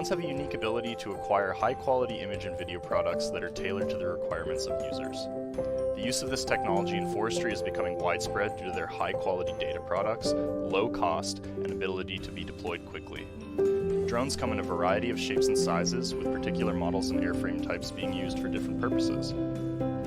Drones have a unique ability to acquire high-quality image and video products that are tailored to the requirements of users. The use of this technology in forestry is becoming widespread due to their high-quality data products, low cost, and ability to be deployed quickly. Drones come in a variety of shapes and sizes, with particular models and airframe types being used for different purposes.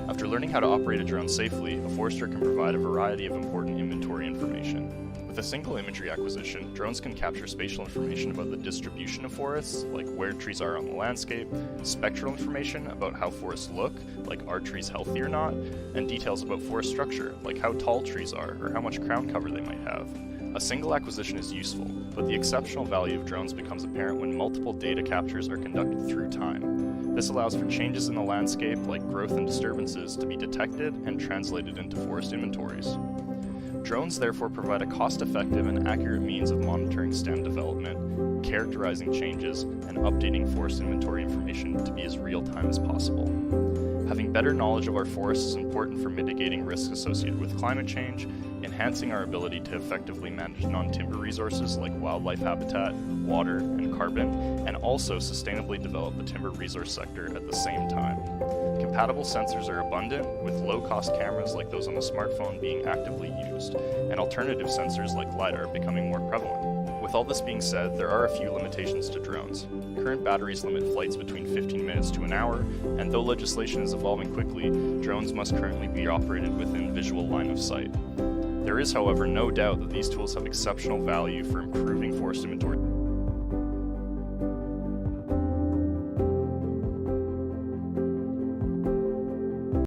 After learning how to operate a drone safely, a forester can provide a variety of important inventory information. With a single imagery acquisition, drones can capture spatial information about the distribution of forests, like where trees are on the landscape, spectral information about how forests look, like are trees healthy or not, and details about forest structure, like how tall trees are or how much crown cover they might have. A single acquisition is useful, but the exceptional value of drones becomes apparent when multiple data captures are conducted through time. This allows for changes in the landscape, like growth and disturbances, to be detected and translated into forest inventories. Drones therefore provide a cost-effective and accurate means of monitoring stand development, characterizing changes, and updating forest inventory information to be as real-time as possible. Having better knowledge of our forests is important for mitigating risks associated with climate change, enhancing our ability to effectively manage non-timber resources like wildlife habitat, water, and carbon, and also sustainably develop the timber resource sector at the same time. Compatible sensors are abundant, with low-cost cameras like those on the smartphone being actively used, and alternative sensors like LiDAR becoming more prevalent. With all this being said, there are a few limitations to drones. Current batteries limit flights between 15 minutes to an hour, and though legislation is evolving quickly, drones must currently be operated within visual line of sight. There is, however, no doubt that these tools have exceptional value for improving forest inventory.